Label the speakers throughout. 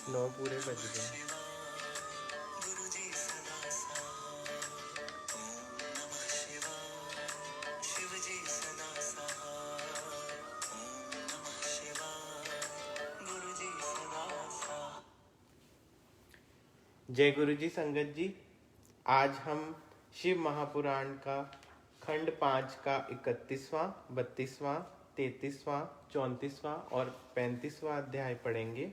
Speaker 1: 9 पूरे बज गए। जय गुरु जी संगत जी। आज हम शिव महापुराण का खंड 5 का 31वां, 32वां, 33वां, 34वां और 35वां अध्याय पढ़ेंगे।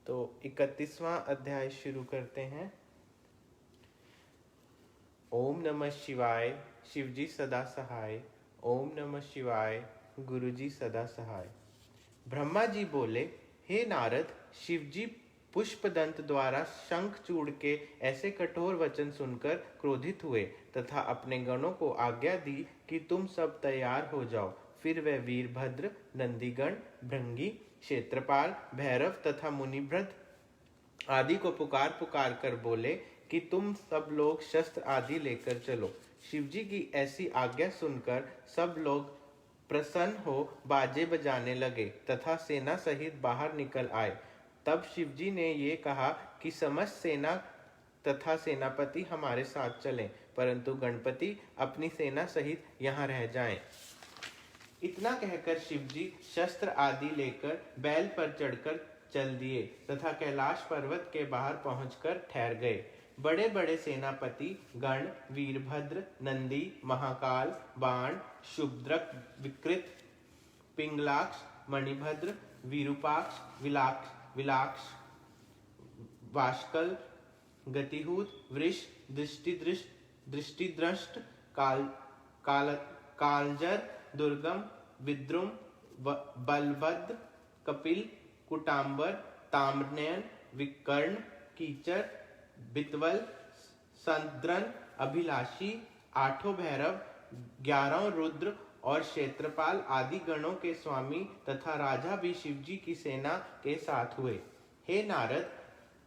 Speaker 1: तो 31वां अध्याय शुरू करते हैं। ओम नमः शिवाय, शिवजी सदा सहाय। ओम नमः शिवाय, गुरुजी सदा सहाय। ब्रह्मा जी बोले, हे नारद, शिवजी पुष्पदंत द्वारा शंखचूड़ के ऐसे कठोर वचन सुनकर क्रोधित हुए तथा अपने गणों को आज्ञा दी कि तुम सब तैयार हो जाओ। फिर वह वीरभद्र, नंदीगण, भृंगी, क्षेत्रपाल, भैरव तथा मुनिभृत आदि को पुकार पुकार कर बोले कि तुम सब लोग शस्त्र आदि लेकर चलो। शिवजी की ऐसी आज्ञा सुनकर सब लोग प्रसन्न हो बाजे बजाने लगे तथा सेना सहित बाहर निकल आए। तब शिवजी ने ये कहा कि समस्त सेना तथा सेनापति हमारे साथ चलें, परंतु गणपति अपनी सेना सहित यहाँ रह जाएं। इतना कहकर शिवजी शस्त्र आदि लेकर बैल पर चढ़कर चल दिए तथा कैलाश पर्वत के बाहर पहुंचकर ठहर गए। बड़े बड़े सेनापति गण वीरभद्र, नंदी, महाकाल, बाण, शुभद्रक, विकृत, पिंगलाक्ष, मणिभद्र, विरूपाक्ष, विलाक्ष, वाष्कल, गतिहूत, वृष, दृष्टिद्रष्ट, कालजर, दुर्गम, विद्रुम, बलभद्र, कपिल, कुटाम्बर, ताम्रनयन, विकर्ण, कीचर, बितवल, संद्रन, अभिलाषी, 8 भैरव, 11 रुद्र और क्षेत्रपाल आदि गणों के स्वामी तथा राजा भी शिवजी की सेना के साथ हुए। हे नारद,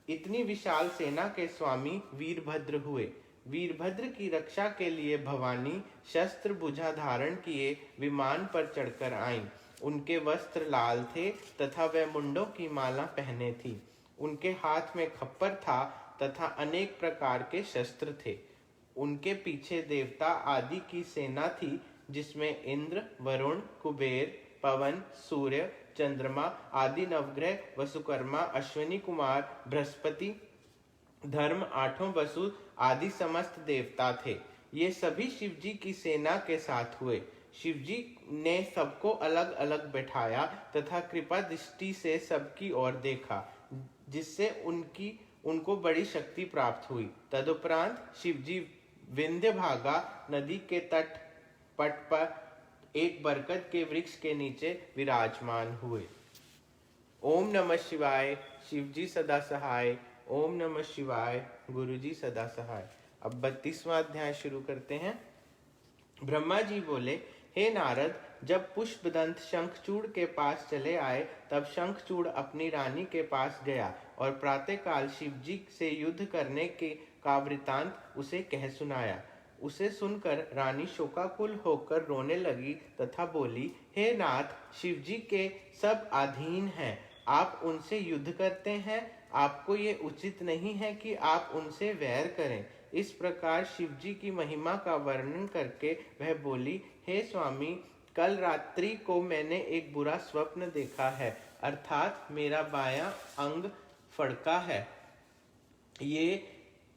Speaker 1: इतनी विशाल सेना के स्वामी वीरभद्र हुए। वीरभद्र की रक्षा के लिए भवानी शस्त्र भुजा धारण किए विमान पर चढ़कर आईं। उनके वस्त्र लाल थे तथा वह मुंडों की माला पहने थी। उनके हाथ में खप्पर था तथा अनेक प्रकार के शस्त्र थे। उनके पीछे देवता आदि की सेना थी, जिसमें इंद्र, वरुण, कुबेर, पवन, सूर्य, चंद्रमा आदि नवग्रह, वसुकर्मा, अश्विनी कुमार, बृहस्पति, धर्म, 8 वसु आदि समस्त देवता थे। ये सभी शिवजी की सेना के साथ हुए। शिवजी ने सबको अलग अलग बैठाया तथा कृपा दृष्टि से सबकी ओर देखा, जिससे उनको बड़ी शक्ति प्राप्त हुई। तदुपरांत शिवजी विंध्यभागा नदी के पट पर एक बरगद के वृक्ष के नीचे विराजमान हुए। ओम नमः शिवाय, शिवजी सदा सहाय। ओम नमः शिवाय, गुरुजी सदा सहाय। अब 32वां अध्याय शुरू करते हैं। ब्रह्मा जी बोले, हे नारद, जब पुष्पदंत शंखचूड़ के पास चले आए, तब शंखचूड़ अपनी रानी के पास गया और प्रातःकाल शिवजी से युद्ध करने का वृतांत उसे कह सुनाया। उसे सुनकर रानी शोकाकुल होकर रोने लगी तथा बोली, हे नाथ, शिवजी के सब अधीन हैं, आप उनसे युद्ध करते हैं। आपको ये उचित नहीं है कि आप उनसे वैर करें। इस प्रकार शिवजी की महिमा का वर्णन करके वह बोली, हे स्वामी, कल रात्रि को मैंने एक बुरा स्वप्न देखा है, अर्थात मेरा बायां अंग फड़का है। ये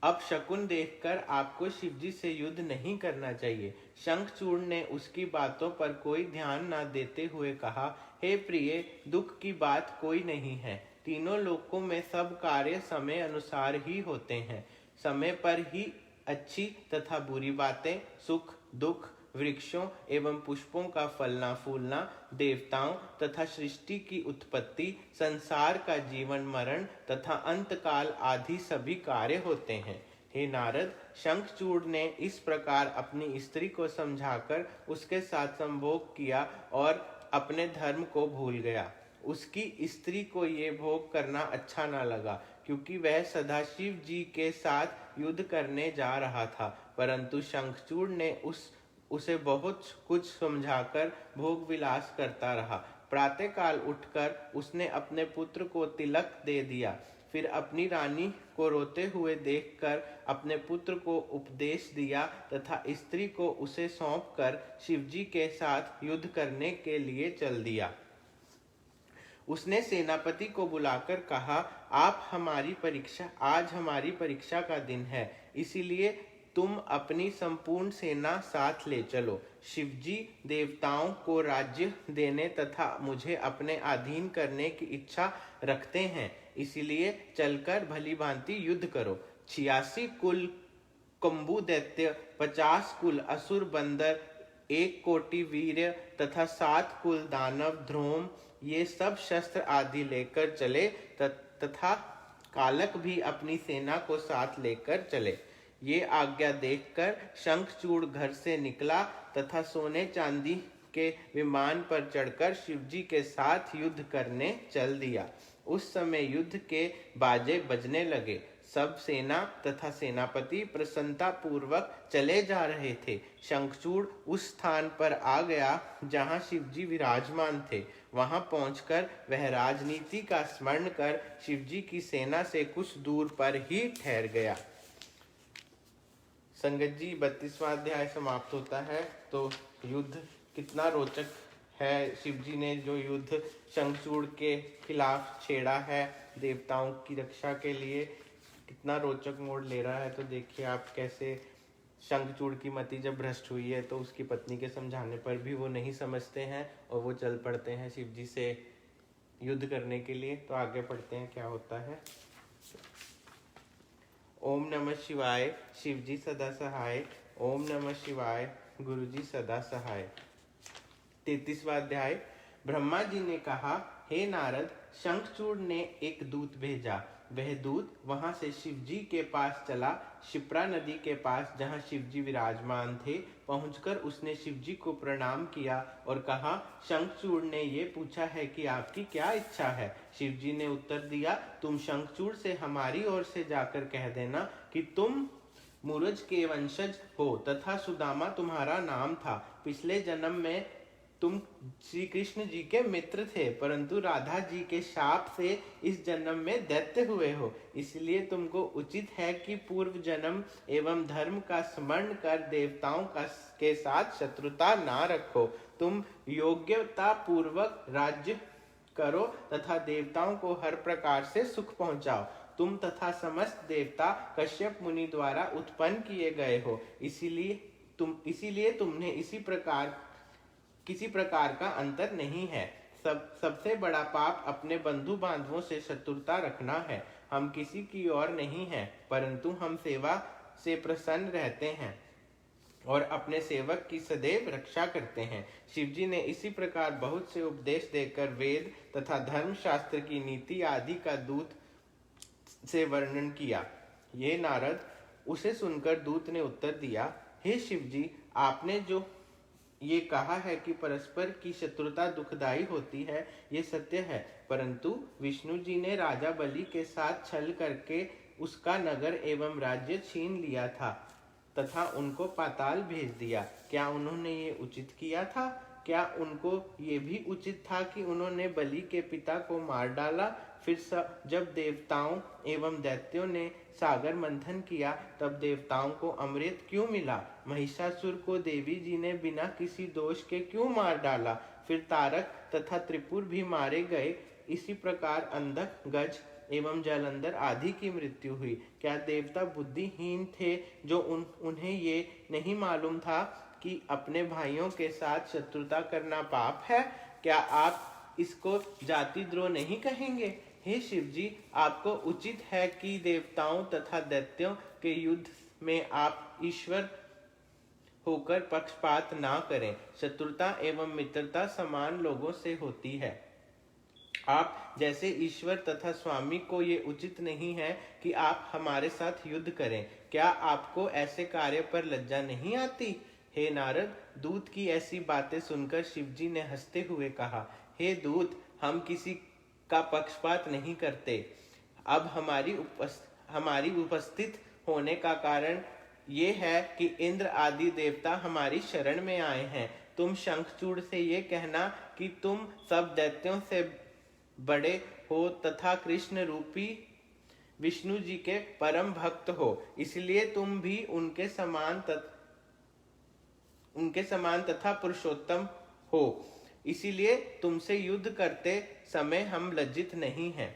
Speaker 1: अपशकुन देखकर आपको शिवजी से युद्ध नहीं करना चाहिए। शंखचूड़ ने उसकी बातों पर कोई ध्यान न देते हुए कहा, हे प्रिय, दुख की बात कोई नहीं है। तीनों लोकों में सब कार्य समय अनुसार ही होते हैं। समय पर ही अच्छी तथा बुरी बातें, सुख दुख, वृक्षों एवं पुष्पों का फलना फूलना, देवताओं तथा सृष्टि की उत्पत्ति, संसार का जीवन मरण तथा अंतकाल आदि सभी कार्य होते हैं। हे नारद, शंखचूड़ ने इस प्रकार अपनी स्त्री को समझाकर उसके साथ संभोग किया और अपने धर्म को भूल गया। उसकी स्त्री को ये भोग करना अच्छा न लगा, क्योंकि वह सदाशिव जी के साथ युद्ध करने जा रहा था, परंतु शंखचूड़ ने उसे बहुत कुछ समझाकर भोग विलास करता रहा। प्रातःकाल उठकर उसने अपने पुत्र को तिलक दे दिया। फिर अपनी रानी को रोते हुए देखकर अपने पुत्र को उपदेश दिया तथा स्त्री को उसे सौंपकर शिवजी के साथ युद्ध करने के लिए चल दिया। उसने सेनापति को बुलाकर कहा, आप आज हमारी परीक्षा का दिन है, इसीलिए तुम अपनी संपूर्ण सेना साथ ले चलो। शिवजी देवताओं को राज्य देने तथा मुझे अपने अधीन करने की इच्छा रखते हैं, इसलिए चलकर भली भांति युद्ध करो। 86 कुल कंबु दैत्य, 50 कुल असुर बंदर, 1 कोटि वीर्य तथा 7 कुल दानव ध्रोम, ये सब शस्त्र आदि लेकर चले तथा कालक भी अपनी सेना को साथ लेकर चले। ये आज्ञा देखकर शंखचूड़ घर से निकला तथा सोने चांदी के विमान पर चढ़कर शिवजी के साथ युद्ध करने चल दिया। उस समय युद्ध के बाजे बजने लगे। सब सेना तथा सेनापति प्रसन्नता पूर्वक चले जा रहे थे। शंखचूड़ उस स्थान पर आ गया जहाँ शिवजी विराजमान थे। वहां पहुंचकर वह राजनीति का स्मरण कर शिवजी की सेना से कुछ दूर पर ही ठहर गया। संगत जी, 32वां अध्याय समाप्त होता है। तो युद्ध कितना रोचक है। शिवजी ने जो युद्ध शंखचूड़ के खिलाफ छेड़ा है देवताओं की रक्षा के लिए, कितना रोचक मोड़ ले रहा है। तो देखिए आप कैसे शंखचूड़ की मति जब भ्रष्ट हुई है तो उसकी पत्नी के समझाने पर भी वो नहीं समझते हैं और वो चल पड़ते हैं शिवजी से युद्ध करने के लिए। तो आगे पढ़ते हैं क्या होता है। ओम नमः शिवाय, शिवजी सदा सहाय। ओम नमः शिवाय, गुरुजी सदा सहाय। 33वां अध्याय। ब्रह्मा जी ने कहा, हे नारद, शंखचूड़ ने एक दूत भेजा। वह दूत वहां से शिवजी के पास चला। शिप्रा नदी के पास जहां शिवजी विराजमान थे पहुंचकर उसने शिवजी को प्रणाम किया और कहा, शंखचूड़ ने ये पूछा है कि आपकी क्या इच्छा है। शिवजी ने उत्तर दिया, तुम शंखचूड़ से हमारी ओर से जाकर कह देना कि तुम मुरुज के वंशज हो तथा सुदामा तुम्हारा नाम था। पिछले जन्म में तुम श्री कृष्ण जी के मित्र थे, परंतु राधा जी के शाप से इस जन्म में दैत्य हुए हो। इसलिए तुमको उचित है कि पूर्व जन्म एवं धर्म का स्मरण कर देवताओं के साथ शत्रुता ना रखो। तुम योग्यता पूर्वक राज्य करो तथा देवताओं को हर प्रकार से सुख पहुंचाओ। तुम तथा समस्त देवता कश्यप मुनि द्वारा उत्पन्न किए गए हो, इसीलिए तुमने किसी प्रकार का अंतर नहीं है। सबसे बड़ा पाप अपने बंधु बांधवों से शत्रुता रखना है। हम किसी की ओर नहीं हैं, परंतु हम सेवा से प्रसन्न रहते हैं और अपने सेवक की सदैव रक्षा करते हैं। शिवजी ने इसी प्रकार बहुत से उपदेश देकर वेद तथा धर्मशास्त्र की नीति आदि का दूत से वर्णन किया। ये नारद, उसे सुनकर दूत ने उत्तर दिया, हे शिवजी, आपने जो ये कहा है कि परस्पर की शत्रुता दुखदायी होती है, ये सत्य है, परंतु विष्णु जी ने राजा बलि के साथ छल करके उसका नगर एवं राज्य छीन लिया था तथा उनको पाताल भेज दिया। क्या उन्होंने ये उचित किया था? क्या उनको ये भी उचित था कि उन्होंने बलि के पिता को मार डाला? फिर जब देवताओं एवं दैत्यों ने सागर मंथन किया तब देवताओं को अमृत क्यों मिला? महिषासुर को देवी जी ने बिना किसी दोष के क्यों मार डाला? फिर तारक तथा त्रिपुर भी मारे गए। इसी प्रकार अंधक, गज एवं जालंधर आदि की मृत्यु हुई। क्या देवता बुद्धिहीन थे जो उन्हें ये नहीं मालूम था कि अपने भाइयों के साथ शत्रुता करना पाप है? क्या आप इसको जाति द्रोह नहीं कहेंगे? हे शिवजी, आपको उचित है कि देवताओं तथा दैत्यों के युद्ध में आप ईश्वर होकर पक्षपात ना करें। शत्रुता एवं मित्रता समान लोगों से होती है। आप जैसे ईश्वर तथा स्वामी को ये उचित नहीं है कि आप हमारे साथ युद्ध करें। क्या आपको ऐसे कार्य पर लज्जा नहीं आती? हे नारद, दूत की ऐसी बातें सुनकर शिवजी ने हंसते हुए कहा, हे दूत, हम किसी का पक्षपात नहीं करते। अब हमारी उपस्थित होने का कारण ये है कि इंद्र आदि देवता हमारी शरण में आए हैं। तुम शंखचूड़ से ये कहना कि तुम सब दैत्यों से बड़े हो तथा कृष्ण रूपी विष्णु जी के परम भक्त हो, इसलिए तुम भी उनके समान तथा पुरुषोत्तम हो। इसीलिए तुमसे युद्ध करते समय हम लज्जित नहीं हैं।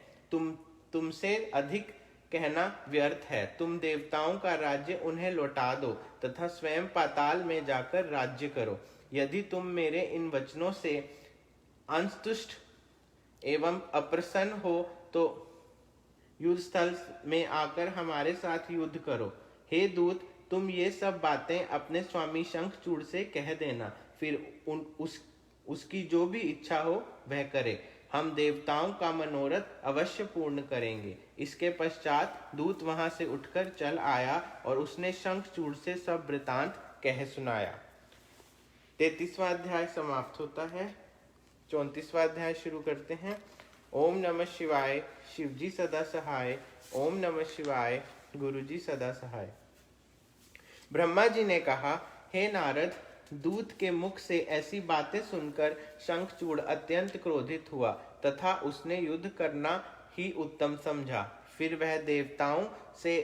Speaker 1: तुमसे अधिक कहना व्यर्थ है। तुम देवताओं का राज्य उन्हें लौटा दो तथा स्वयं पाताल में जाकर राज्य करो। यदि तुम मेरे इन वचनों से असंतुष्ट एवं अप्रसन्न हो तो युद्ध स्थल में आकर हमारे साथ युद्ध करो। हे दूत, तुम ये सब बातें अपने स्वामी शंखचूड़ से कह देना, फिर उसकी जो भी इच्छा हो वह करे। हम देवताओं का मनोरथ अवश्य पूर्ण करेंगे। इसके पश्चात दूत वहां से उठकर चल आया और उसने शंखचूड़ से सब वृतांत कह सुनाया। 33वां अध्याय समाप्त होता है। 34वां अध्याय शुरू करते हैं। ओम नमः शिवाय, शिवजी सदा सहाय। ओम नमः शिवाय, गुरुजी सदा सहाय। ब्रह्मा जी ने कहा, हे नारद, दूत के मुख से ऐसी बातें सुनकर शंखचूड़ अत्यंत क्रोधित हुआ तथा उसने युद्ध करना ही उत्तम समझा। फिर वह देवताओं से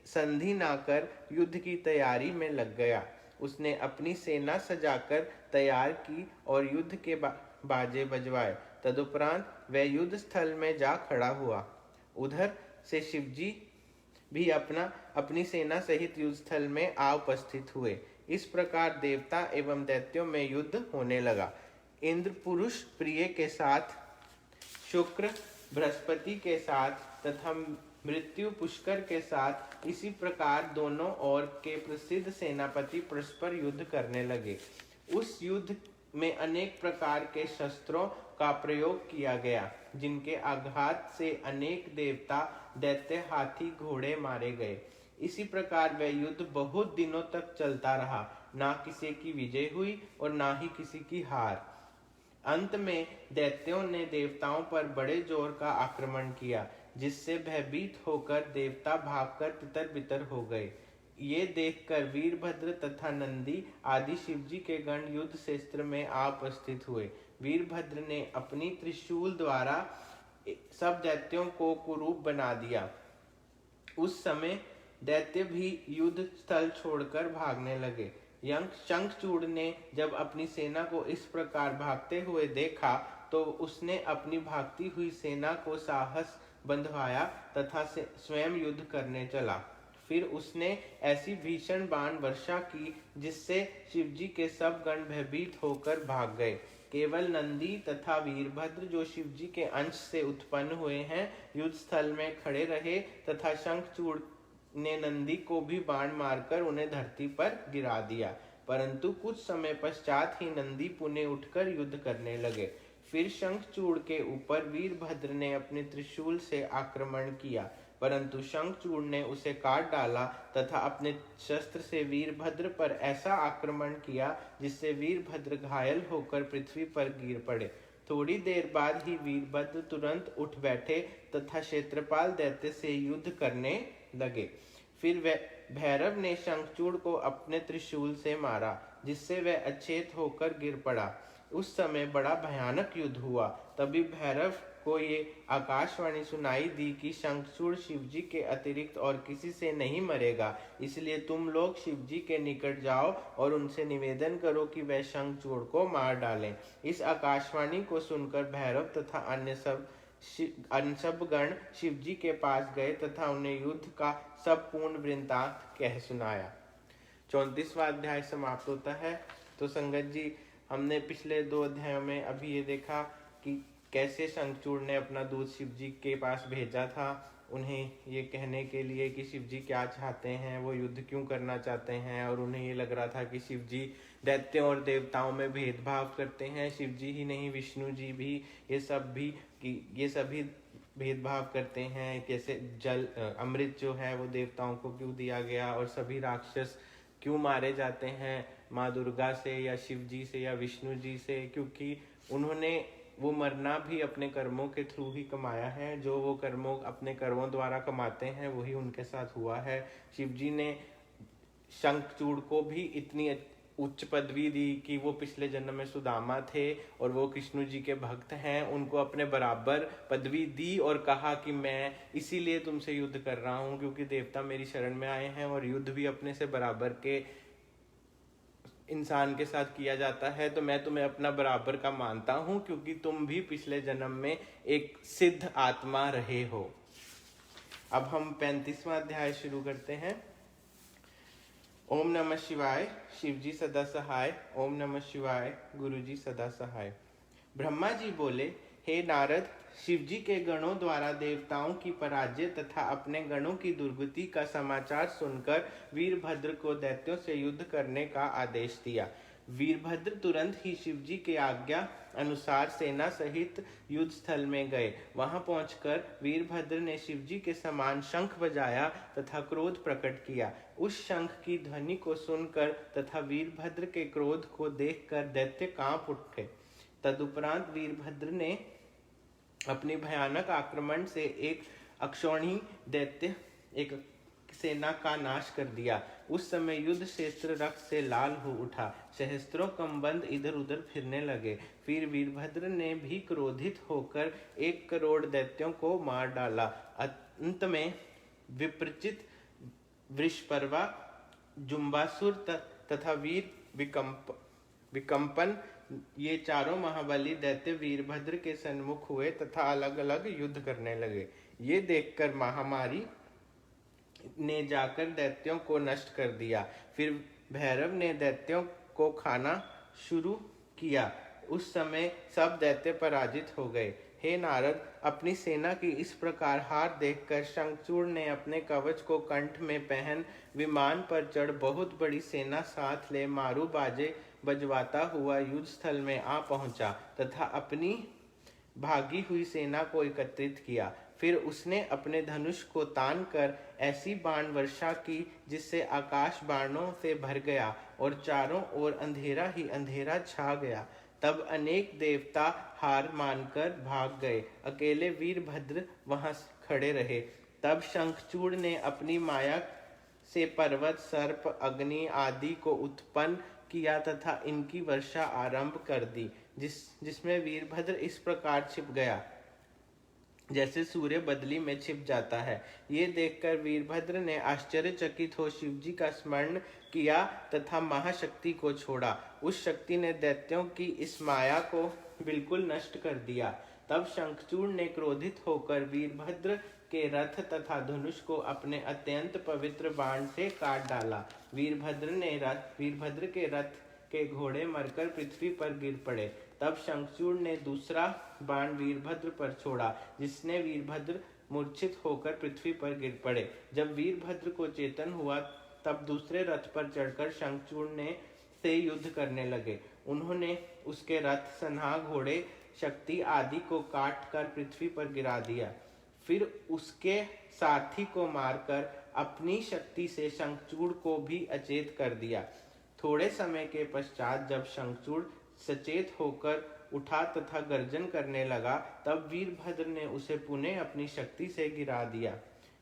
Speaker 1: संधि ना कर युद्ध की तैयारी में लग गया। उसने अपनी सेना सजाकर तैयार की और युद्ध के बाजे बजवाए। तदुपरांत वह युद्ध स्थल में जा खड़ा हुआ। उधर से शिवजी भी अपनी सेना सहित युद्ध स्थल में आ उपस्थित हुए। इस प्रकार देवता एवं दैत्यों में युद्ध होने लगा। इंद्र पुरुष प्रिय के साथ, शुक्र बृहस्पति के साथ तथा मृत्यु पुष्कर के साथ, इसी प्रकार दोनों ओर के प्रसिद्ध सेनापति परस्पर युद्ध करने लगे। उस युद्ध में अनेक प्रकार के शस्त्रों का प्रयोग किया गया, जिनके आघात से अनेक देवता, दैत्य, हाथी, घोड़े मारे गए। इसी प्रकार वह युद्ध बहुत दिनों तक चलता रहा। ना किसी की विजय हुई और ना ही किसी की हार। अंत में दैत्यों ने देवताओं पर बड़े जोर का आक्रमण किया, जिससे भयभीत होकर देवता भागकर तितर-बितर हो गए। ये देखकर वीरभद्र तथा नंदी आदि शिवजी के गण युद्ध क्षेत्र में आ उपस्थित हुए। वीरभद्र ने अपनी त्रिशूल द्वारा सब दैत्यों को कुरूप बना दिया। उस समय दैत्य भी युद्ध स्थल छोड़कर भागने लगे। शंखचूड़ ने जब अपनी सेना को इस प्रकार भागते हुए देखा तो उसने अपनी भागती हुई सेना को साहस बंधवाया तथा स्वयं युद्ध करने चला। फिर उसने ऐसी भीषण बाण वर्षा की जिससे शिवजी के सब गण भयभीत होकर भाग गए। केवल नंदी तथा वीरभद्र, जो शिवजी के अंश से उत्पन्न हुए हैं, युद्ध स्थल में खड़े रहे तथा शंखचूड़ ने नंदी को भी बाण मारकर उन्हें धरती पर गिरा दिया। परंतु कुछ समय पश्चात ही नंदी पुनः उठकर युद्ध करने लगे। फिर शंखचूड़ के ऊपर वीरभद्र ने अपने त्रिशूल से आक्रमण किया, परंतु शंखचूड़ ने उसे काट डाला तथा अपने शस्त्र से वीरभद्र पर ऐसा आक्रमण किया जिससे वीरभद्र घायल होकर पृथ्वी पर गिर पड़े। थोड़ी देर बाद ही वीरभद्र तुरंत उठ बैठे तथा क्षेत्रपाल दैत्य से युद्ध करने लगे। फिर भैरव ने शंखचूड़ को अपने त्रिशूल से मारा, जिससे वह अचेत होकर गिर पड़ा। उस समय बड़ा भयानक युद्ध हुआ। तभी भैरव को ये आकाशवाणी सुनाई दी कि शंखचूड़ शिवजी के अतिरिक्त और किसी से नहीं मरेगा, इसलिए तुम लोग शिवजी के निकट जाओ और उनसे निवेदन करो कि वह शंखचूड़ को मार डालें। इस आकाशवाणी को सुनकर भैरव तथा अन्य सब गण शिवजी के पास गए तथा उन्हें युद्ध का सब पूर्ण वृत्तांत कह सुनाया। 34वां अध्याय समाप्त होता है। तो संगत जी, हमने पिछले 2 अध्यायों में अभी ये देखा कि कैसे शंखचूड़ ने अपना दूत शिवजी के पास भेजा था, उन्हें ये कहने के लिए कि शिवजी क्या चाहते हैं, वो युद्ध क्यों करना चाहते हैं। और उन्हें ये लग रहा था कि शिवजी दैत्यों और देवताओं में भेदभाव करते हैं। शिवजी ही नहीं, विष्णु जी भी, ये सभी भेदभाव करते हैं। जैसे अमृत जो है वो देवताओं को क्यों दिया गया, और सभी राक्षस क्यों मारे जाते हैं माँ दुर्गा से या शिव जी से या विष्णु जी से, क्योंकि उन्होंने वो मरना भी अपने कर्मों के थ्रू ही कमाया है। जो वो अपने कर्मों द्वारा कमाते हैं वही उनके साथ हुआ है। शिव जी ने शंखचूड़ को भी इतनी उच्च पदवी दी कि वो पिछले जन्म में सुदामा थे और वो कृष्ण जी के भक्त हैं, उनको अपने बराबर पदवी दी और कहा कि मैं इसीलिए तुमसे युद्ध कर रहा हूँ क्योंकि देवता मेरी शरण में आए हैं और युद्ध भी अपने से बराबर के इंसान के साथ किया जाता है, तो मैं तुम्हें अपना बराबर का मानता हूँ क्योंकि तुम भी पिछले जन्म में एक सिद्ध आत्मा रहे हो। अब हम 35वां अध्याय शुरू करते हैं। ओम नमः शिवाय, शिव जी सदा सहाय। ओम नमः शिवाय, गुरु जी सदा सहाय। ब्रह्मा जी बोले, हे नारद, शिव जी के गणों द्वारा देवताओं की पराजय तथा अपने गणों की दुर्गति का समाचार सुनकर वीरभद्र को दैत्यों से युद्ध करने का आदेश दिया। वीरभद्र तुरंत ही शिव जी के आज्ञा अनुसार सेना सहित युद्ध स्थल में गए। वहां पहुंचकर वीरभद्र ने शिव जी के समान शंख बजाया तथा क्रोध प्रकट किया। उस शंख की ध्वनि को सुनकर तथा वीरभद्र के क्रोध को देखकर दैत्य कांप उठे। तदुपरांत वीरभद्र ने अपनी भयानक आक्रमण से एक अक्षौणी दैत्य एक सेना का नाश कर दिया। उस समय युद्ध क्षेत्र रक्त से लाल हो उठा, सहस्त्रों कमबंद इधर उधर फिरने लगे। फिर वीरभद्र ने भी क्रोधित होकर 1 करोड़ दैत्यों को मार डाला। अंत में विप्रचित, वृषपर्वा, जुम्बासुर तथा वीर विकंपन, ये चारों महाबली दैत्य वीरभद्र के सन्मुख हुए तथा अलग अलग युद्ध करने लगे। ये देखकर महामारी ने जाकर दैत्यों को नष्ट कर दिया। फिर भैरव ने दैत्यों को खाना शुरू किया। उस समय सब दैत्य पराजित हो गए। हे नारद, अपनी सेना की इस प्रकार हार देखकर शंखचूड़ ने अपने कवच को कंठ में पहन विमान पर चढ़ बहुत बड़ी सेना साथ ले मारू बाजे बजवाता हुआ युद्ध स्थल में आ पहुंचा तथा अपनी भागी हुई सेना को एकत्रित किया। फिर उसने अपने धनुष को तान कर ऐसी बाण वर्षा की जिससे आकाश बाणों से भर गया और चारों ओर अंधेरा ही अंधेरा छा गया। तब अनेक देवता हार मानकर भाग गए, अकेले वीरभद्र वहां खड़े रहे। तब शंखचूड़ ने अपनी माया से पर्वत, सर्प, अग्नि आदि को उत्पन्न किया तथा इनकी वर्षा आरंभ कर दी, जिसमें वीरभद्र इस प्रकार छिप गया जैसे सूर्य बदली में छिप जाता है। ये देखकर वीरभद्र ने आश्चर्यचकित हो शिव जी का स्मरण किया तथा महाशक्ति को छोड़ा। उस शक्ति ने दैत्यों की इस माया को बिल्कुल नष्ट कर दिया। तब शंखचूड़ ने क्रोधित होकर वीरभद्र के रथ तथा धनुष को अपने अत्यंत पवित्र बाण से काट डाला। वीरभद्र के रथ के घोड़े मरकर पृथ्वी पर गिर पड़े। तब शंखचूड़ ने दूसरा बाण वीरभद्र पर छोड़ा, जिसने वीरभद्र मूर्छित होकर पृथ्वी पर गिर पड़े। जब वीरभद्र को चेतन हुआ तब दूसरे रथ पर चढ़कर शंखचूड़ ने से युद्ध करने लगे। उन्होंने उसके रथ, सन्हा, घोड़े, शक्ति आदि को काट कर पृथ्वी पर गिरा दिया। फिर उसके सारथी को मारकर अपनी शक्ति से शंखचूड़ को भी अचेत कर दिया। थोड़े समय के पश्चात जब शंखचूड़ सचेत होकर उठा तथा गर्जन करने लगा, तब वीरभद्र ने उसे पुनः अपनी शक्ति से गिरा दिया।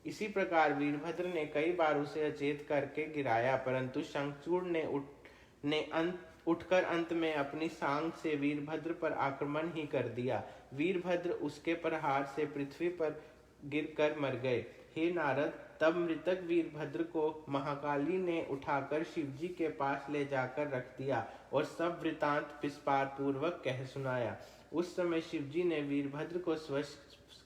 Speaker 1: इसी प्रकार वीरभद्र ने कई बार उसे अचेत करके गिराया, परंतु शंखचूड़ ने उठकर अंत में अपनी सांग से वीरभद्र पर आक्रमण ही कर दिया। वीरभद्र उसके प्रहार से पृथ्वी पर गिरकर मर गए। हे नारद, तब मृतक वीरभद्र को महाकाली ने उठाकर शिवजी के पास ले जाकर रख दिया और सब वृतांत विस्तार पूर्वक कह सुनाया। उस समय शिवजी ने वीरभद्र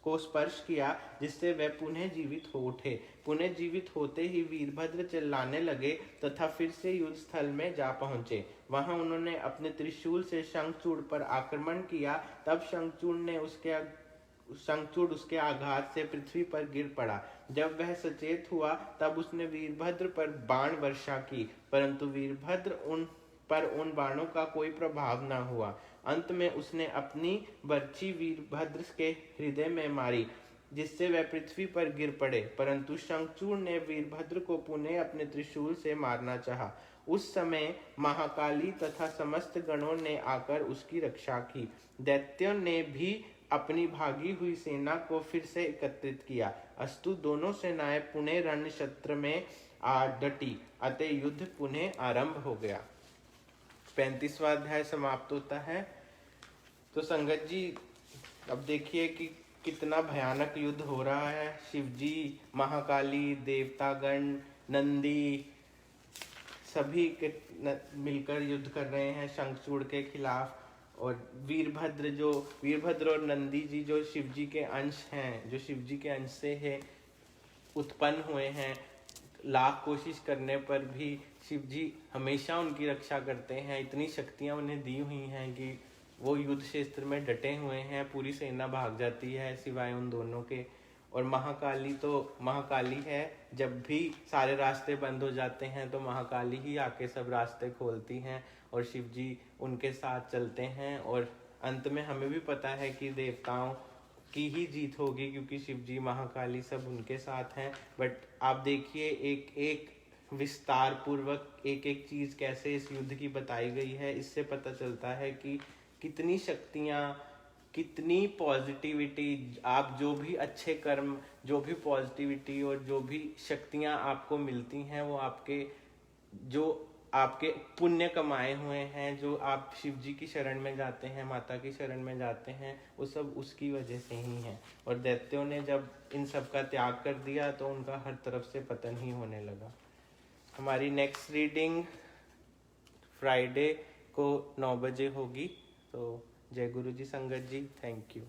Speaker 1: को स्पर्श किया, जिससे वह पुनः जीवित हो उठे। पुनः जीवित होते ही वीरभद्र चिल्लाने लगे तथा फिर से युद्ध स्थल में जा पहुंचे। वहां उन्होंने अपने त्रिशूल से शंखचूड़ पर आक्रमण किया। तब शंखचूड़ उसके आघात से पृथ्वी पर गिर पड़ा। जब वह सचेत हुआ तब उसने वीरभद्र पर बाण वर्षा की, परंतु वीरभद्र उन बाणों का कोई प्रभाव न हुआ। अंत में उसने अपनी बर्छी वीरभद्र के हृदय में मारी, जिससे वह पृथ्वी पर गिर पड़े, परंतु शंखचूड़ ने वीरभद्र को पुनः अपने त्रिशूल से मारना चाहा। उस समय महाकाली तथा समस्त गणों ने आकर उसकी रक्षा की। दैत्यों ने भी अपनी भागी हुई सेना को फिर से एकत्रित किया। अस्तु दोनों सेनाएं पुनः रण क्षेत्र में आ डटी, अतः युद्ध पुनः आरंभ हो गया। 35वां अध्याय समाप्त होता है। तो संगत जी अब देखिए कि कितना भयानक युद्ध हो रहा है। शिव जी, महाकाली, देवतागण, नंदी सभी के मिलकर युद्ध कर रहे हैं शंखचूड़ के खिलाफ। और वीरभद्र और नंदी जी जो शिव जी के अंश हैं, जो शिव जी के अंश से है उत्पन्न हुए हैं, लाख कोशिश करने पर भी शिव जी हमेशा उनकी रक्षा करते हैं। इतनी शक्तियां उन्हें दी हुई हैं कि वो युद्ध क्षेत्र में डटे हुए हैं। पूरी सेना भाग जाती है सिवाय उन दोनों के। और महाकाली तो महाकाली है, जब भी सारे रास्ते बंद हो जाते हैं तो महाकाली ही आके सब रास्ते खोलती हैं और शिव जी उनके साथ चलते हैं। और अंत में हमें भी पता है कि देवताओं की ही जीत होगी, क्योंकि शिव जी, महाकाली सब उनके साथ हैं। बट आप देखिए एक एक विस्तार पूर्वक एक एक चीज कैसे इस युद्ध की बताई गई है। इससे पता चलता है कि कितनी शक्तियाँ, कितनी पॉजिटिविटी, आप जो भी अच्छे कर्म, जो भी पॉजिटिविटी और जो भी शक्तियाँ आपको मिलती हैं वो आपके पुण्य कमाए हुए हैं, जो आप शिव जी की शरण में जाते हैं, माता की शरण में जाते हैं, वो सब उसकी वजह से ही हैं। और दैत्यों ने जब इन सब का त्याग कर दिया तो उनका हर तरफ से पतन ही होने लगा। हमारी नेक्स्ट रीडिंग फ्राइडे को 9 बजे होगी। तो जय गुरु जी संगत जी, थैंक यू।